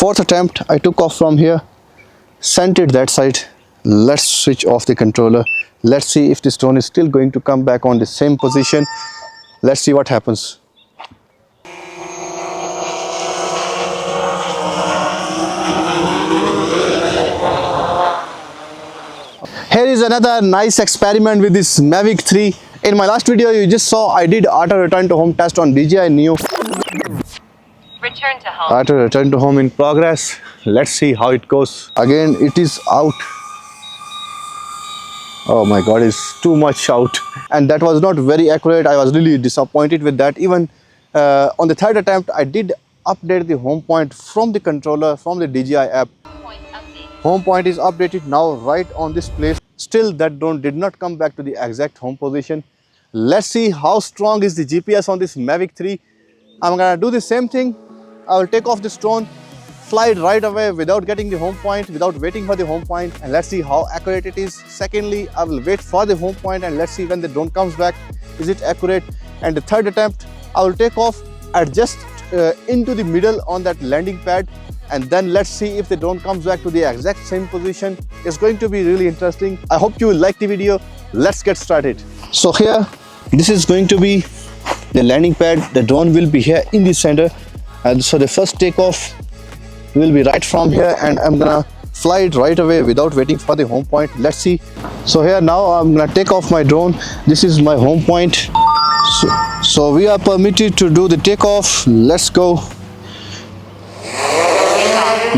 fourth attempt, I took off from here, sent it that side. Let's switch off the controller. Let's see if this drone is still going to come back on the same position. Let's see what happens. Here is another nice experiment with this Mavic 3. In my last video you just saw I did auto return to home test on DJI Neo. Return to home. Auto return to home in progress. Let's see how it goes. Again it is out. Oh my god, it's too much out. And that was not very accurate. I was really disappointed with that. Even on the third attempt I did update the home point from the controller, from the DJI app. Home point is updated now right on this place. Still that drone did not come back to the exact home position. Let's see how strong is the GPS on this Mavic 3. I'm gonna do the same thing. I will take off this drone, fly it right away without getting the home point, without waiting for the home point, and let's see how accurate it is. Secondly, I will wait for the home point and let's see when the drone comes back, is it accurate. And the third attempt, I will take off, adjust into the middle on that landing pad, and then let's see if the drone comes back to the exact same position. It's going to be really interesting. I hope you will like the video. Let's get started. So here, this is going to be the landing pad. The drone will be here in the center, and so the first takeoff will be right from here, and I'm gonna fly it right away without waiting for the home point. Let's see. So here now I'm gonna take off my drone. This is my home point. So we are permitted to do the takeoff. Let's go.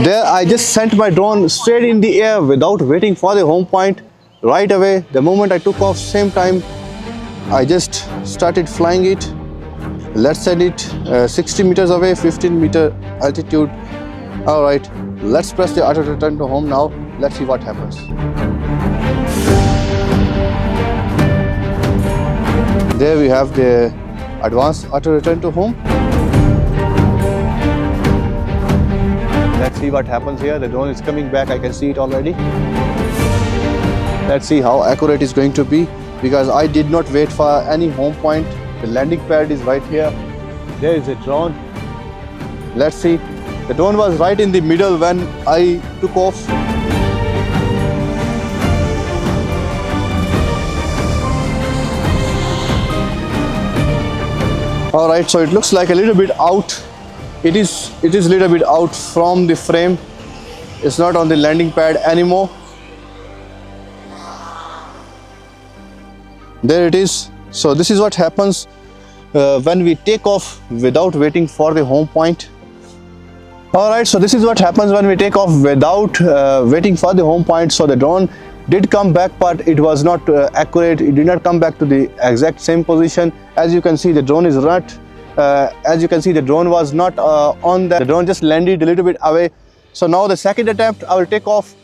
There I just sent my drone straight in the air without waiting for the home point. Right away, the moment I took off, same time I just started flying it. Let's send it 60 meters away, 15-meter altitude. Alright, let's press the auto return to home now. Let's see what happens. There we have the advanced auto return to home. Let's see what happens here. The drone is coming back. I can see it already. Let's see how accurate it's going to be, because I did not wait for any home point. The landing pad is right here. There is a drone. Let's see. The drone was right in the middle when I took off. Alright, so it looks like a little bit out. It is a little bit out from the frame. It's not on the landing pad anymore. There it is. So this is what happens when we take off without waiting for the home point. Alright, so this is what happens when we take off without waiting for the home point. So the drone did come back, but it was not accurate. It did not come back to the exact same position. As you can see, the drone is not. The drone was not on the drone just landed a little bit away. So now the second attempt, I will take off.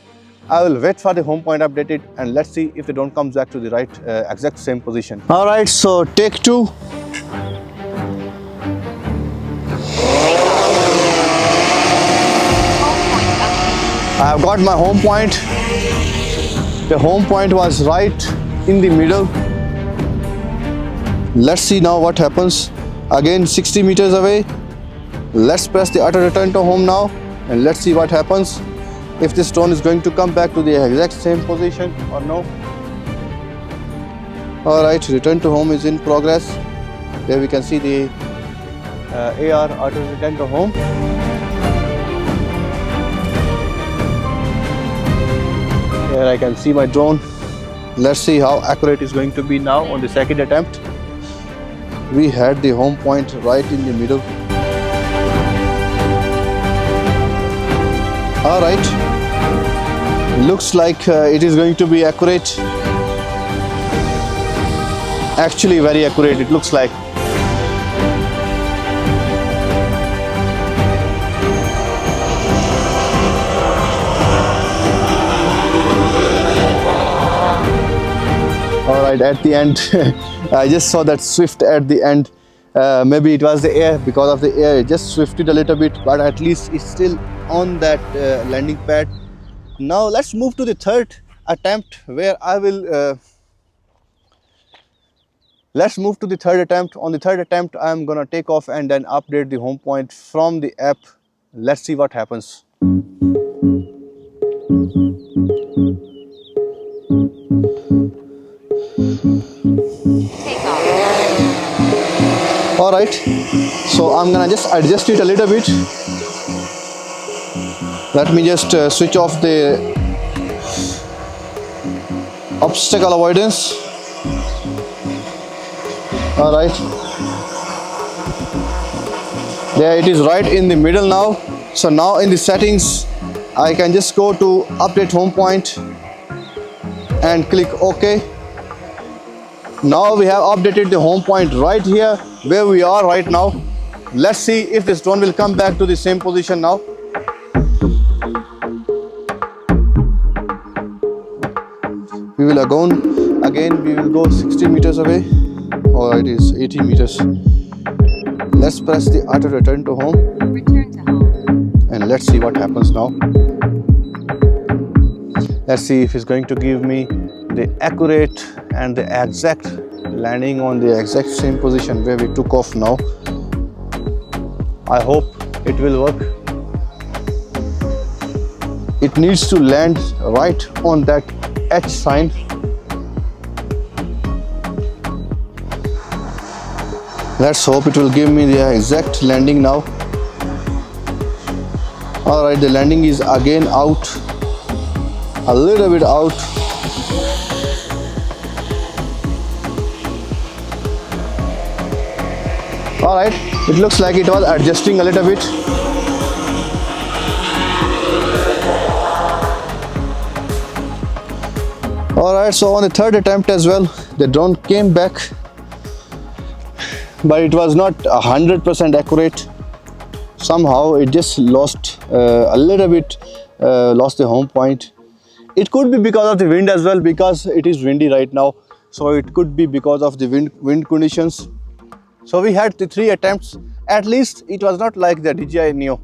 I will wait for the home point updated, and let's see if the drone comes back to the right exact same position. Alright, so take two. I have got my home point. The home point was right in the middle. Let's see now what happens. Again 60 meters away. Let's press the auto return to home now, and let's see what happens. If this drone is going to come back to the exact same position or no. Alright, return to home is in progress. There we can see the AR auto return to home. Here I can see my drone. Let's see how accurate it's going to be now on the second attempt. We had the home point right in the middle. Alright, looks like it is going to be accurate. Actually very accurate, it looks like. Alright, at the end, I just saw that swift at the end. Maybe it was the air. Because of the air, it just swifted a little bit, but at least it's still on that landing pad. Now let's move to the third attempt, where I will let's move to the third attempt. On the third attempt, I'm gonna take off and then update the home point from the app. Let's see what happens. Take off. All right, so I'm gonna just adjust it a little bit. Let me just switch off the obstacle avoidance. All right, there it is, right in the middle now. So now in the settings, I can just go to update home point and click OK. Now we have updated the home point right here where we are right now. Let's see if this drone will come back to the same position now. We will again we will go 60 meters away, or it is 80 meters. Let's press the auto return to home. Return to home. And let's see what happens now. Let's see if it's going to give me the accurate and the exact landing on the exact same position where we took off now. I hope it will work. It needs to land right on that H sign. Let's hope it will give me the exact landing now. All right, the landing is again out, a little bit out. All right, it looks like it was adjusting a little bit. All right, so on the third attempt as well, the drone came back, but it was not 100% accurate. Somehow it just lost a little bit, lost the home point. It could be because of the wind as well, because it is windy right now. So it could be because of the wind conditions. So we had the 3 attempts. At least it was not like the DJI Neo.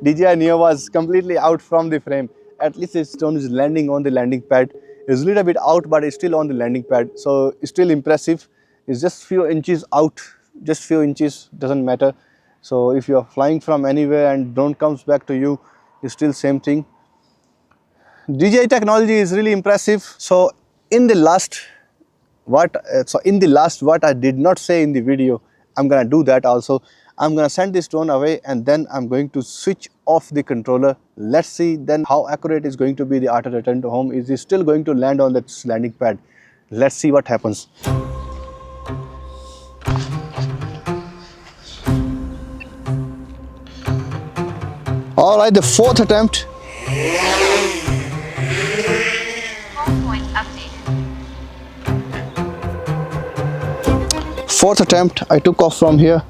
DJI Neo was completely out from the frame. At least this drone is landing on the landing pad. It's a little bit out, but it's still on the landing pad. So it's still impressive. It's just few inches out, just few inches, doesn't matter. So if you are flying from anywhere and drone comes back to you, it's still same thing. DJI technology is really impressive. So in the last what I did not say in the video, I'm gonna do that also. I'm gonna send this drone away and then I'm going to switch off the controller. Let's see then how accurate is going to be the auto return to home. Is it still going to land on that landing pad? Let's see what happens. All right, the 4th attempt. Home point updated. 4th attempt, I took off from here,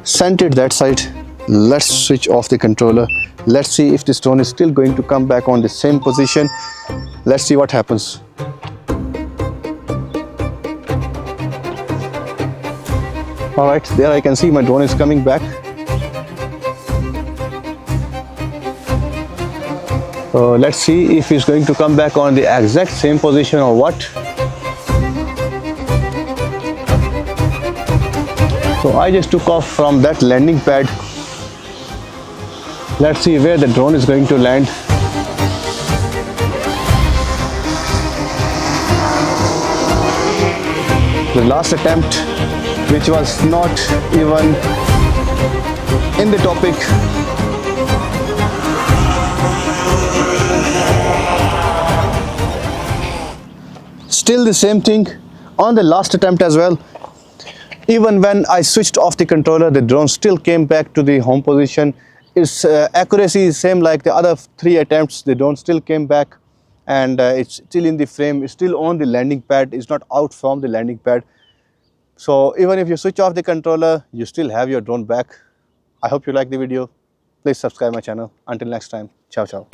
sent it that side. Let's switch off the controller. Let's see if this drone is still going to come back on the same position. Let's see what happens. All right, there I can see my drone is coming back. Let's see if it's going to come back on the exact same position or what. So I just took off from that landing pad. Let's see where the drone is going to land. The last attempt, which was not even in the topic. Still the same thing on the last attempt as well. Even when I switched off the controller, the drone still came back to the home position. Its accuracy is same like the other 3 attempts. The drone still came back and it's still in the frame. It's still on the landing pad. It's not out from the landing pad. So even if you switch off the controller, you still have your drone back. I hope you like the video. Please subscribe my channel. Until next time, ciao ciao.